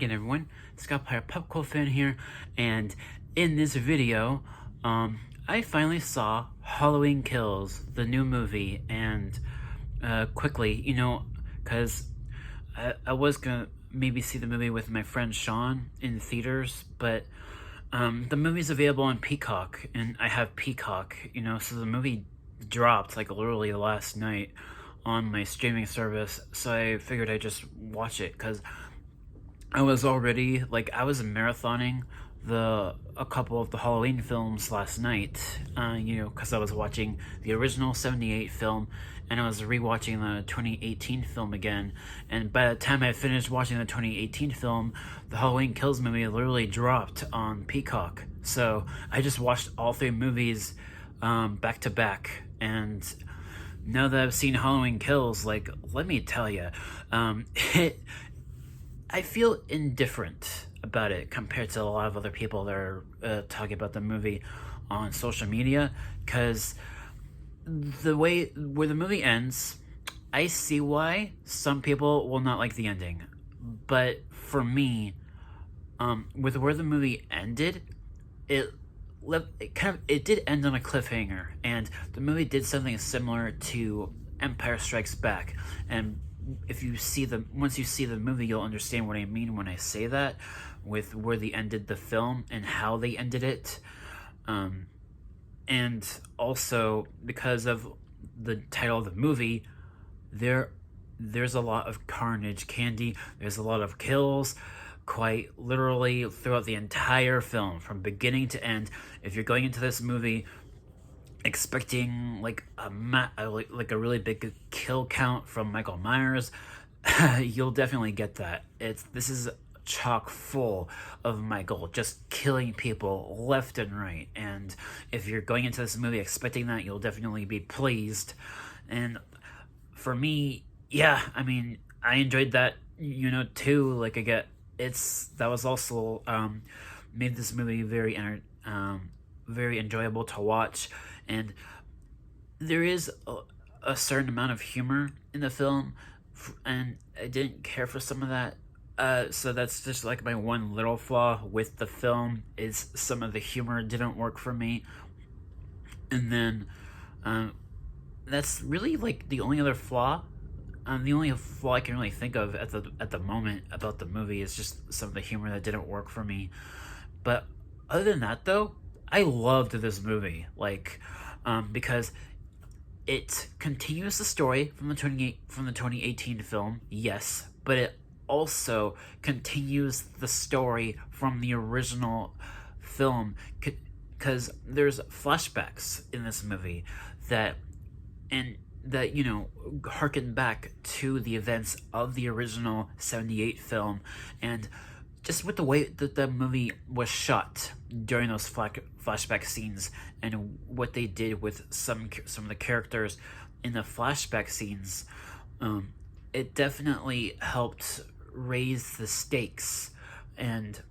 again, everyone. Scott Pyre Popcorn Fan here, and in this video, I finally saw Halloween Kills, the new movie, and quickly, because I was gonna maybe see the movie with my friend Sean in theaters, but the movie's available on Peacock, and I have Peacock, so the movie dropped like literally last night on my streaming service, so I figured I'd just watch it because I was already I was marathoning a couple of the Halloween films last night, because I was watching the original '78 film and I was rewatching the 2018 film again. And by the time I finished watching the 2018 film, the Halloween Kills movie literally dropped on Peacock. So I just watched all three movies back to back, and now that I've seen Halloween Kills, let me tell you, I feel indifferent about it compared to a lot of other people that are talking about the movie on social media, because the way where the movie ends, I see why some people will not like the ending, but for me, with where the movie ended, it did end on a cliffhanger, and the movie did something similar to Empire Strikes Back. And once you see the movie, you'll understand what I mean when I say that, with where they ended the film and how they ended it. And also because of the title of the movie, there's a lot of carnage candy. There's a lot of kills, quite literally throughout the entire film, from beginning to end. If you're going into this movie expecting a really big kill count from Michael Myers, you'll definitely get that. This is chock full of Michael just killing people left and right, and if you're going into this movie expecting that, you'll definitely be pleased. And for me, yeah, I mean, I enjoyed that, too. That was also made this movie very enjoyable to watch. And there is a certain amount of humor in the film, and I didn't care for some of that. So that's just my one little flaw with the film, is some of the humor didn't work for me. And then that's really the only other flaw. The only flaw I can really think of at the moment about the movie is just some of the humor that didn't work for me. But other than that, though, I loved this movie, because it continues the story from the 2018 film, yes, but it also continues the story from the original film, because there's flashbacks in this movie that harken back to the events of the original '78 film. And just with the way that the movie was shot during those flashback scenes, and what they did with some of the characters in the flashback scenes, it definitely helped raise the stakes. And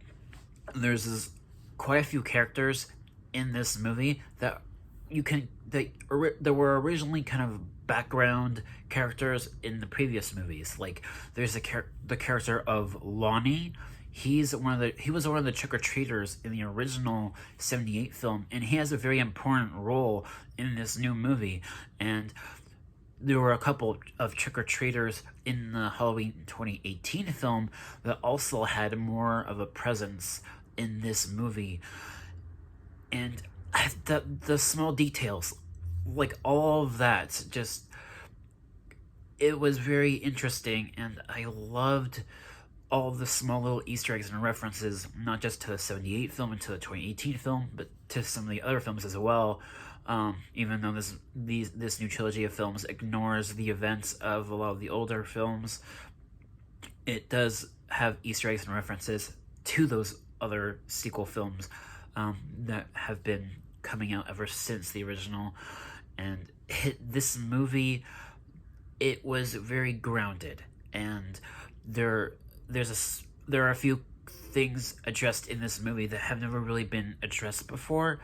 there's quite a few characters in this movie that were originally kind of background characters in the previous movies. There's the character of Lonnie. He was one of the trick-or-treaters in the original '78 film, and he has a very important role in this new movie. And there were a couple of trick-or-treaters in the Halloween 2018 film that also had more of a presence in this movie. And the small details, all of that, just, it was very interesting, and I loved all the small little Easter eggs and references, not just to the '78 film and to the 2018 film, but to some of the other films as well. Even though this new trilogy of films ignores the events of a lot of the older films, it does have Easter eggs and references to those other sequel films that have been coming out ever since the original. And this movie, it was very grounded, and there are a few things addressed in this movie that have never really been addressed before.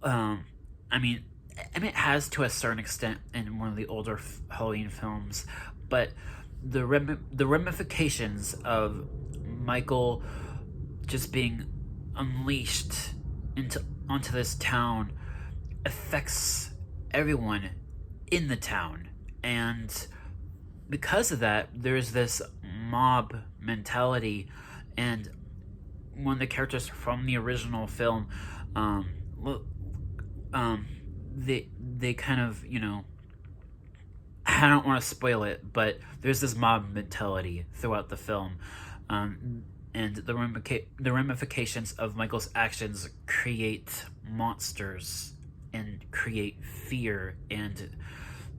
I mean, it has to a certain extent in one of the older Halloween films, but the ramifications of Michael just being unleashed onto this town affects everyone in the town. And because of that, there's this mob mentality. And one of the characters from the original film, they kind of, I don't want to spoil it, but there's this mob mentality throughout the film. And the ramifications of Michael's actions create monsters and create fear, and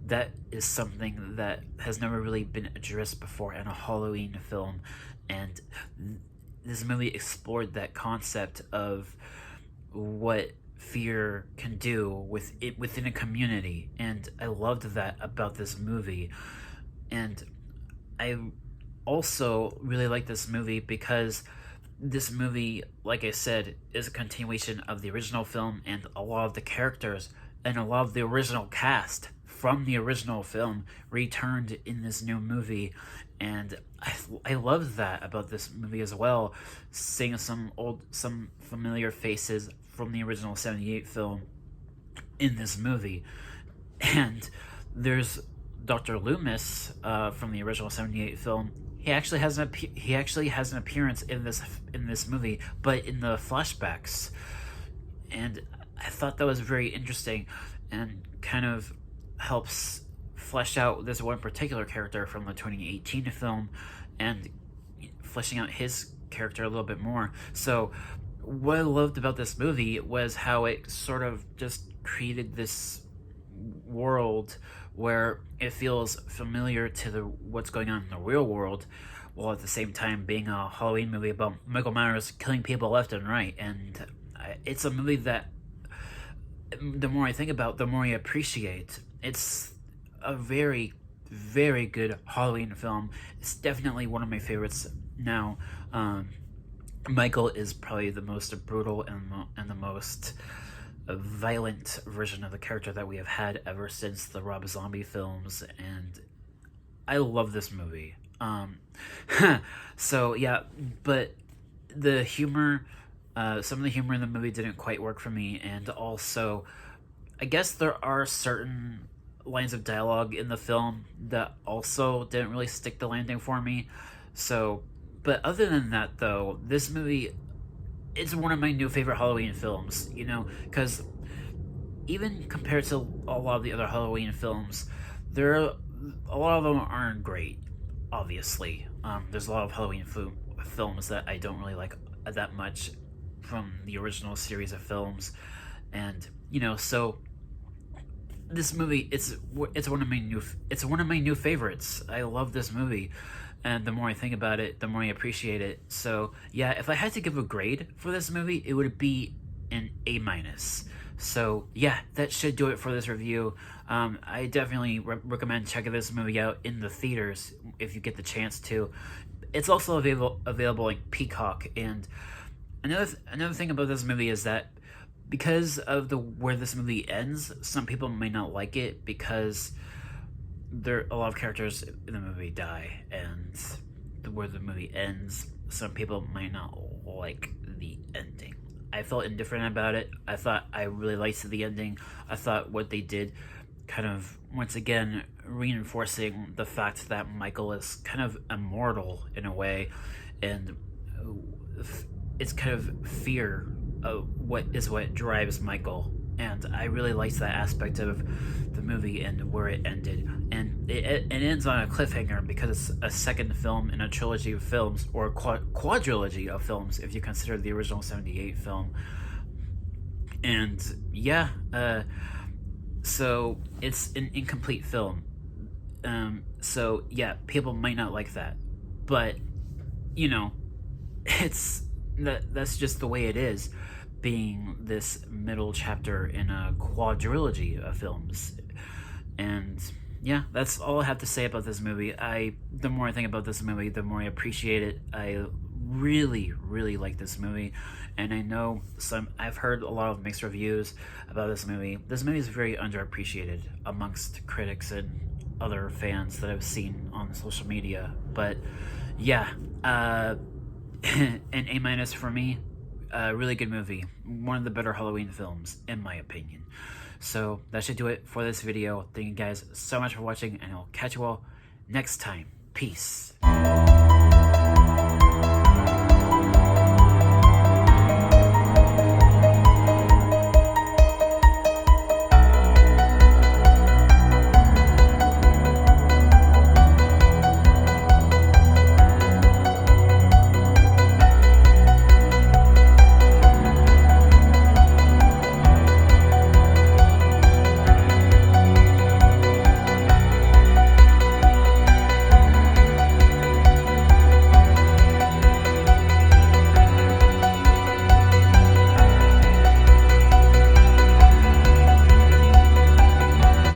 that is something that has never really been addressed before in a Halloween film. And this movie explored that concept of what fear can do within a community, and I loved that about this movie. And I also really like this movie because this movie, like I said, is a continuation of the original film, and a lot of the characters and a lot of the original cast from the original film returned in this new movie. And I love that about this movie as well, seeing some familiar faces from the original 78 film in this movie. And there's Dr. Loomis from the original 78 film. He actually has an appearance in this movie, but in the flashbacks. And I thought that was very interesting and kind of helps flesh out this one particular character from the 2018 film and fleshing out his character a little bit more. So what I loved about this movie was how it sort of just created this world where it feels familiar to what's going on in the real world, while at the same time being a Halloween movie about Michael Myers killing people left and right. And it's a movie that the more I think about, the more I appreciate. It's a very, very good Halloween film. It's definitely one of my favorites now. Michael is probably the most brutal and the most violent version of the character that we have had ever since the Rob Zombie films, and I love this movie. So yeah, but the humor, some of the humor in the movie didn't quite work for me, and also I guess there are certain lines of dialogue in the film that also didn't really stick the landing for me. So, but other than that though, this movie, it's one of my new favorite Halloween films, because even compared to a lot of the other Halloween films, a lot of them aren't great, obviously. There's a lot of Halloween films that I don't really like that much from the original series of films. And, so this movie, it's one of my new favorites. I love this movie. And the more I think about it, the more I appreciate it. So, yeah, if I had to give a grade for this movie, it would be an A-. So, yeah, that should do it for this review. I definitely recommend checking this movie out in the theaters if you get the chance to. It's also available on Peacock. And another thing about this movie is that because of where this movie ends, some people may not like it because a lot of characters in the movie die, and where the movie ends, some people might not like the ending. I felt indifferent about it. I really liked the ending. I thought what they did kind of, once again, reinforcing the fact that Michael is kind of immortal in a way, and it's kind of fear of what drives Michael. And I really liked that aspect of the movie and where it ended. And it ends on a cliffhanger because it's a second film in a trilogy of films, or a quadrilogy of films if you consider the original 78 film. And yeah, so it's an incomplete film. So yeah, people might not like that. But, that's just the way it is, being this middle chapter in a quadrilogy of films. And yeah, that's all I have to say about this movie. The more I think about this movie, the more I appreciate it. I really, really like this movie, and I know I've heard a lot of mixed reviews about this movie. This movie is very underappreciated amongst critics and other fans that I've seen on social media. But yeah, An A- for me. A really good movie. One of the better Halloween films, in my opinion. So that should do it for this video. Thank you guys so much for watching, and I'll catch you all next time. Peace.